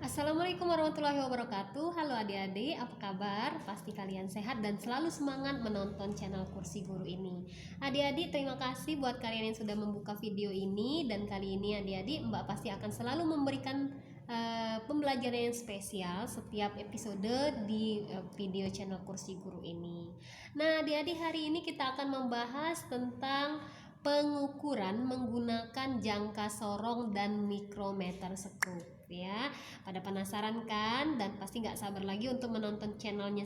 Assalamualaikum warahmatullahi wabarakatuh. Halo adik-adik, apa kabar? Pasti kalian sehat dan selalu semangat menonton channel Kursi Guru ini. Adik-adik, terima kasih buat kalian yang sudah membuka video ini. Dan kali ini adik-adik, Mbak pasti akan selalu memberikan pembelajaran yang spesial setiap episode di video channel Kursi Guru ini. Nah adik-adik, hari ini kita akan membahas tentang pengukuran menggunakan jangka sorong dan mikrometer skrup ya. Pada penasaran kan? Dan pasti nggak sabar lagi untuk menonton channelnya,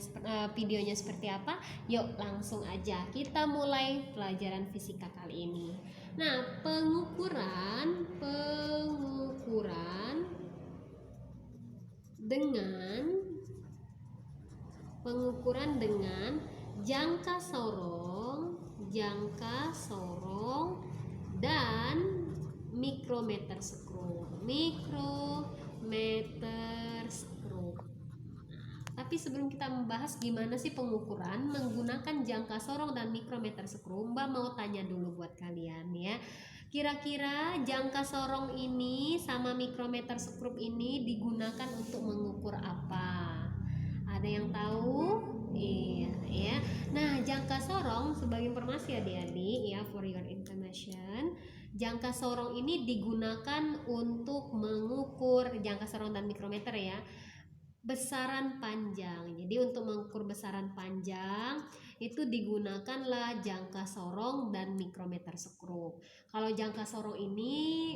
videonya seperti apa? Yuk langsung aja kita mulai pelajaran fisika kali ini. Nah pengukuran dengan jangka sorong dan mikrometer skrup. Tapi sebelum kita membahas gimana sih pengukuran menggunakan jangka sorong dan mikrometer skrup, Mbak mau tanya dulu buat kalian ya. Kira-kira jangka sorong ini sama mikrometer skrup ini digunakan untuk mengukur apa? Ada yang tahu? Iya ya. Nah, jangka sorong sebagai informasi adik-adik ya, for your information, jangka sorong ini digunakan untuk mengukur jangka sorong dan mikrometer ya, besaran panjang. Jadi untuk mengukur besaran panjang itu digunakanlah jangka sorong dan mikrometer skrup. Kalau jangka sorong ini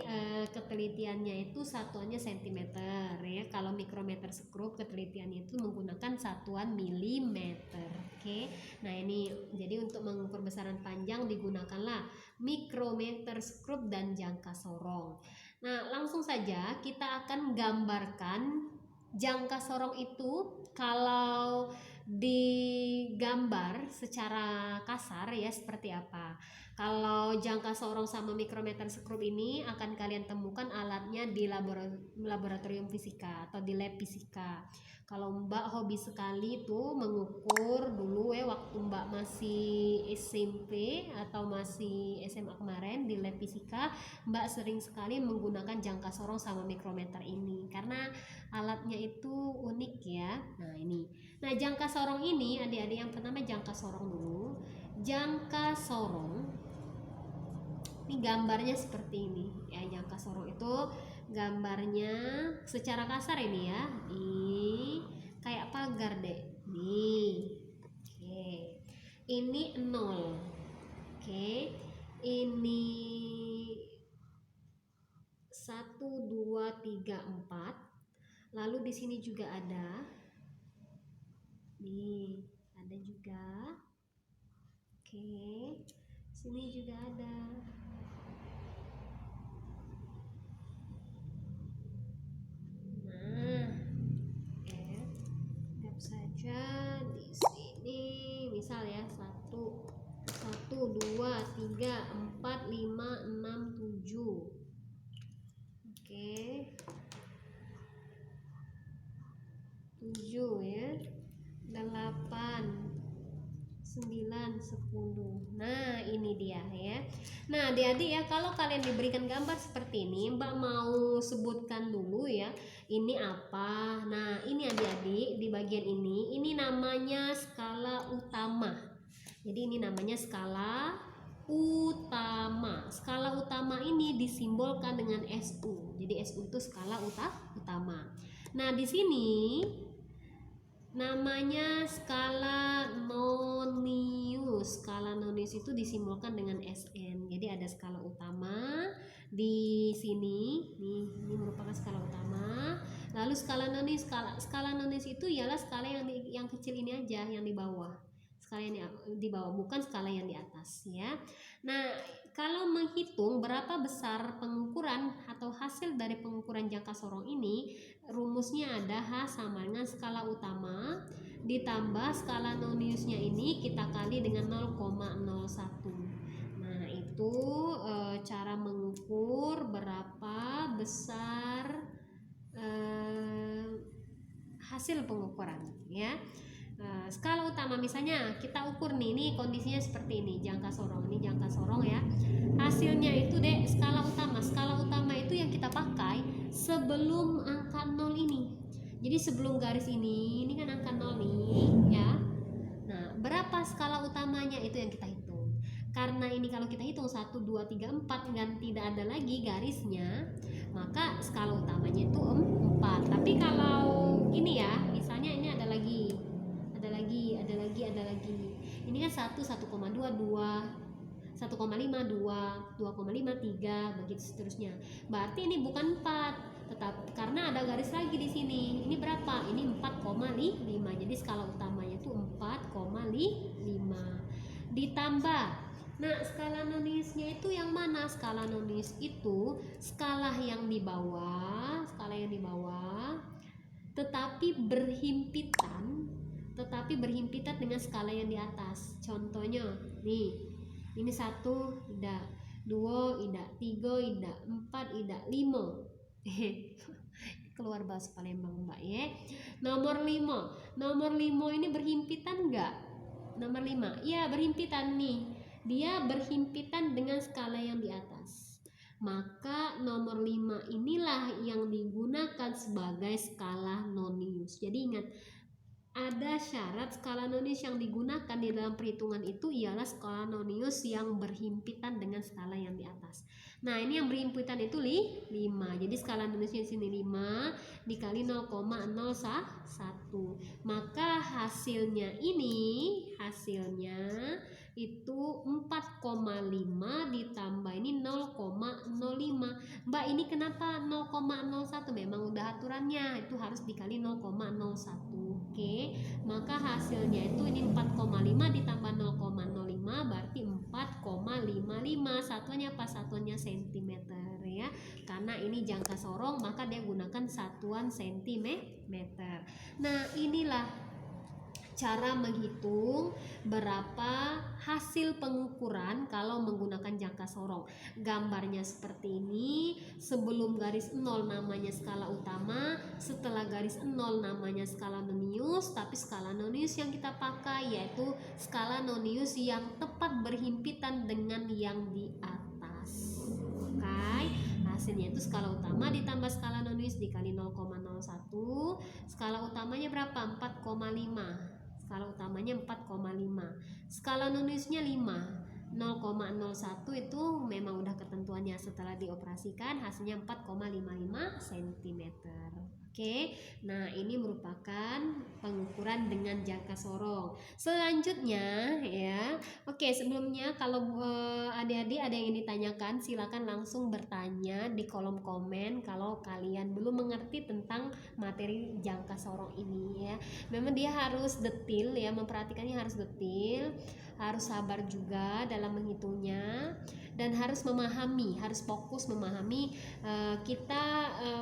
ketelitiannya itu satuannya sentimeter ya. Kalau mikrometer skrup ketelitiannya itu menggunakan satuan milimeter. Oke. Nah ini jadi untuk mengukur besaran panjang digunakanlah mikrometer skrup dan jangka sorong. Nah langsung saja kita akan gambarkan jangka sorong itu. Kalau digambar secara kasar ya seperti apa. Kalau jangka sorong sama mikrometer skrup ini akan kalian temukan alatnya di laboratorium fisika atau di lab fisika. Kalau Mbak hobi sekali tuh mengukur dulu ya waktu Mbak masih SMP atau masih SMA kemarin di lab fisika, Mbak sering sekali menggunakan jangka sorong sama mikrometer ini karena alatnya itu unik ya. Nah ini. Nah jangka sorong ini adik-adik, yang pertama jangka sorong dulu. Jangka sorong ini gambarnya seperti ini ya. Jangka sorong itu gambarnya secara kasar ini ya, kayak pagar deh nih. Oke, ini 0. Oke, ini 1 2 3 4. Lalu di sini juga ada nih, ada juga. Oke, sini juga ada. Nah, lihat saja di sini, misal ya 1 2 3 4 5 6 7. Oke, 7 ya, 8 9 10. Nah ini dia ya. Nah adik-adik ya, kalau kalian diberikan gambar seperti ini, Mbak mau sebutkan dulu ya ini apa. Nah ini adik-adik, di bagian ini namanya skala utama. Jadi ini namanya skala utama. Skala utama ini disimbolkan dengan SU. Jadi SU itu skala utama. Nah di sini namanya skala nonius. Skala nonius itu disimbolkan dengan SN. Jadi ada skala utama di sini. Nih, ini merupakan skala utama. Lalu skala nonius itu ialah skala yang kecil ini aja, yang di bawah. Skala yang di bawah, bukan skala yang di atas ya. Nah, kalau menghitung berapa besar pengukuran atau hasil dari pengukuran jangka sorong ini, rumusnya ada H sama dengan skala utama ditambah skala noniusnya ini kita kali dengan 0,01. Nah itu cara mengukur berapa besar hasil pengukuran ya. Skala utama misalnya kita ukur nih, ini kondisinya seperti ini, jangka sorong, ini jangka sorong ya. Hasilnya itu skala utama itu yang kita pakai sebelum angka 0 ini. Jadi sebelum garis ini kan angka 0 nih ya. Nah, berapa skala utamanya itu yang kita hitung. Karena ini kalau kita hitung 1, 2, 3, 4 dan tidak ada lagi garisnya, maka skala utamanya itu 4. Tapi kalau gini ya, misalnya ini ada lagi. Ini kan 1, 1,2, 2, 1,5, 2, 2,5, 3, begitu seterusnya. Berarti ini bukan 4, tetap karena ada garis lagi di sini. Ini berapa? Ini 4,5. Jadi skala utamanya itu 4,5 ditambah. Nah, skala noniusnya itu yang mana? Skala nonius itu skala yang di bawah, tetapi berhimpitan dengan skala yang di atas. Contohnya nih, ini 1 tidak, 2 tidak, 3 tidak, 4 tidak, 5. Keluar bahasa Palembang Mbak ya. Nomor 5 ini berhimpitan enggak? Nomor 5, iya berhimpitan nih. Dia berhimpitan dengan skala yang di atas. Maka nomor 5 inilah yang digunakan sebagai skala nonius. Jadi ingat, ada syarat skala nonius yang digunakan di dalam perhitungan itu ialah skala nonius yang berhimpitan dengan skala yang di atas. Nah, ini yang berhimpitan itu 5. Jadi skala noniusnya di sini 5 dikali 0,01. Maka hasilnya itu 4,5 ditambah ini 0,05. Mbak, ini kenapa 0,01? Memang udah aturannya itu harus dikali 0,01. Oke, maka hasilnya itu ini 4,5 ditambah 0,05 berarti 4,55. Satuannya apa? Satuannya sentimeter ya. Karena ini jangka sorong maka dia gunakan satuan sentimeter. Nah, inilah cara menghitung berapa hasil pengukuran kalau menggunakan jangka sorong. Gambarnya seperti ini. Sebelum garis 0 namanya skala utama, setelah garis 0 namanya skala nonius. Tapi skala nonius yang kita pakai yaitu skala nonius yang tepat berhimpitan dengan yang di atas. Oke, hasilnya itu skala utama ditambah skala nonius dikali 0,01. Skala utamanya berapa? 4,5. Skala utamanya 4,5. Skala noniusnya 5. 0,01 itu memang udah ketentuannya, setelah dioperasikan hasilnya 4,55 cm. Oke, nah ini merupakan pengukuran dengan jangka sorong. Selanjutnya ya, oke sebelumnya kalau adik-adik ada yang ditanyakan silakan langsung bertanya di kolom komen kalau kalian belum mengerti tentang materi jangka sorong ini ya. Memang dia harus detil ya, memperhatikannya harus detil, harus sabar juga dalam menghitungnya dan harus fokus memahami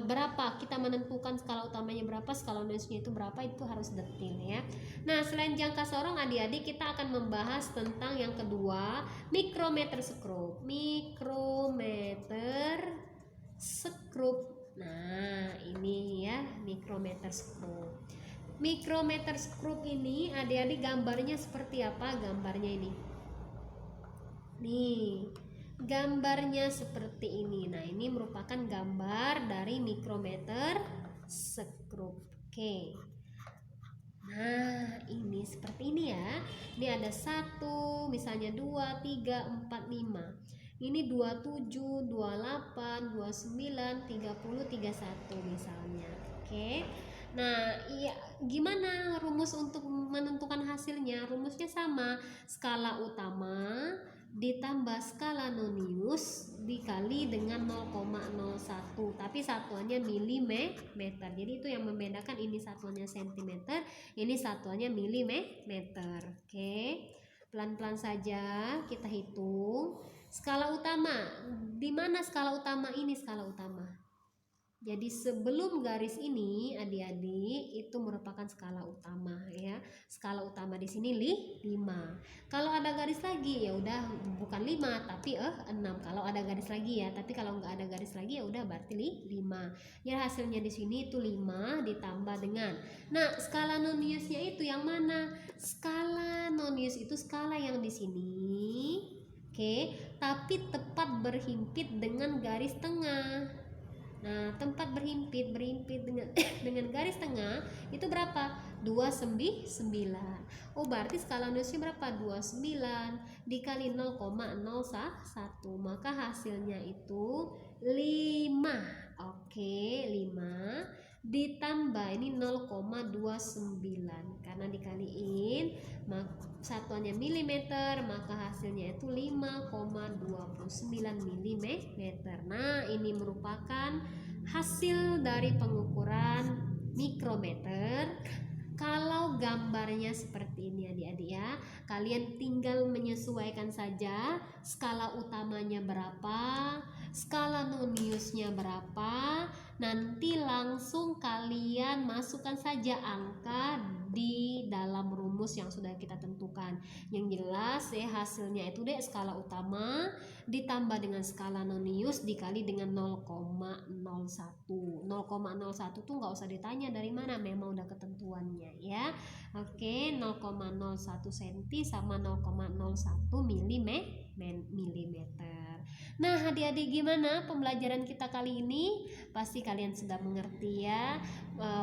berapa kita menentukan skala utamanya berapa, skala noniusnya itu berapa, itu harus detail ya. Nah, selain jangka sorong adik-adik kita akan membahas tentang yang kedua, mikrometer skrup. Nah, ini ya mikrometer skrup. Mikrometer skrup ini adik-adik gambarnya seperti apa? Gambarnya ini. Nih, gambarnya seperti ini. Nah, ini merupakan gambar dari mikrometer skrup. Oke. Nah, ini seperti ini ya. Ini ada 1, misalnya 2, 3, 4, 5. Ini 27, 28, 29, 30, 31 misalnya. Oke. Nah, iya, gimana rumus untuk menentukan hasilnya? Rumusnya sama, skala utama ditambah skala nonius dikali dengan 0,01, tapi satuannya milimeter. Jadi itu yang membedakan, ini satuannya sentimeter, ini satuannya milimeter. Oke, pelan-pelan saja kita hitung. Skala utama, di mana skala utama ini? Skala utama, jadi sebelum garis ini adik-adik itu merupakan skala utama ya. Skala utama di sini 5. Kalau ada garis lagi ya udah bukan 5 tapi 6. Kalau ada garis lagi ya, tapi kalau nggak ada garis lagi ya udah berarti 5. Ya hasilnya di sini itu 5 ditambah dengan. Nah, skala noniusnya itu yang mana? Skala nonius itu skala yang di sini. Oke, tapi tepat berhimpit dengan garis tengah. Nah, tempat berhimpit dengan dengan garis tengah itu berapa? 29. Oh, berarti skala nusnya berapa? 29 dikali 0,01. Maka hasilnya itu 5. Oke, 5 ditambah ini 0,29 karena dikaliin satuannya milimeter, maka hasilnya itu 5,29 mm. Nah, ini merupakan hasil dari pengukuran mikrometer. Kalau gambarnya seperti ini adik-adik ya, kalian tinggal menyesuaikan saja skala utamanya berapa, skala noniusnya berapa, nanti langsung kalian masukkan saja angka di dalam rumus yang sudah kita tentukan. Yang jelas ya hasilnya itu deh skala utama ditambah dengan skala nonius dikali dengan 0,01. 0,01 tuh nggak usah ditanya dari mana, memang udah ketentuannya ya. Oke, 0,01 cm sama 0,01 milimeter. Nah, adik-adik gimana pembelajaran kita kali ini? Pasti kalian sudah mengerti ya.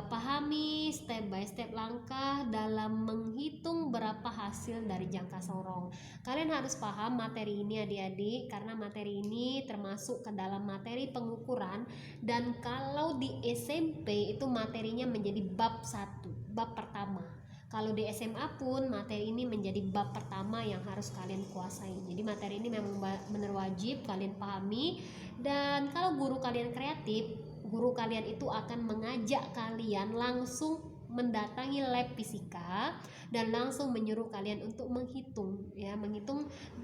Pahami step by step langkah dalam menghitung berapa hasil dari jangka sorong. Kalian harus paham materi ini adik-adik, karena materi ini termasuk ke dalam materi pengukuran, dan kalau di SMP itu materinya menjadi bab 1, bab pertama. Kalau di SMA pun materi ini menjadi bab pertama yang harus kalian kuasai. Jadi materi ini memang benar wajib kalian pahami. Dan kalau guru kalian kreatif, guru kalian itu akan mengajak kalian langsung mendatangi lab fisika dan langsung menyuruh kalian untuk menghitung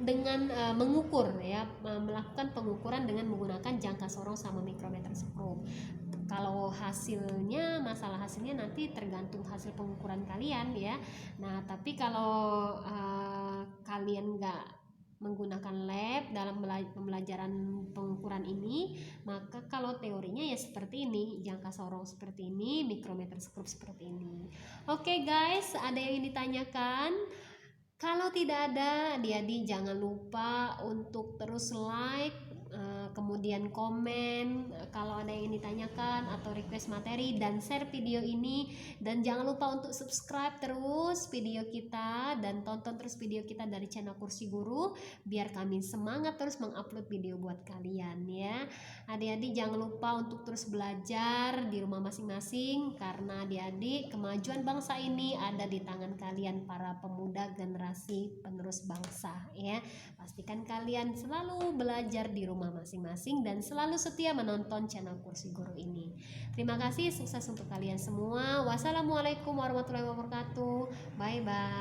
dengan mengukur ya, melakukan pengukuran dengan menggunakan jangka sorong sama mikrometer skrum. Kalau masalah hasilnya nanti tergantung hasil pengukuran kalian ya. Nah, tapi kalau kalian nggak menggunakan lab dalam pembelajaran pengukuran ini, maka kalau teorinya ya seperti ini, jangka sorong seperti ini, mikrometer skrum seperti ini. Oke guys, ada yang ingin ditanyakan? Kalau tidak ada, adik-adik jangan lupa untuk terus like, kemudian komen kalau ada yang ditanyakan atau request materi, dan share video ini. Dan jangan lupa untuk subscribe terus video kita dan tonton terus video kita dari channel Kursi Guru biar kami semangat terus mengupload video buat kalian ya. Adik-adik jangan lupa untuk terus belajar di rumah masing-masing, karena adik-adik kemajuan bangsa ini ada di tangan kalian para pemuda generasi penerus bangsa ya. Pastikan kalian selalu belajar di rumah masing-masing dan selalu setia menonton channel Kursi Guru ini. Terima kasih, sukses untuk kalian semua. Wassalamualaikum warahmatullahi wabarakatuh. Bye bye.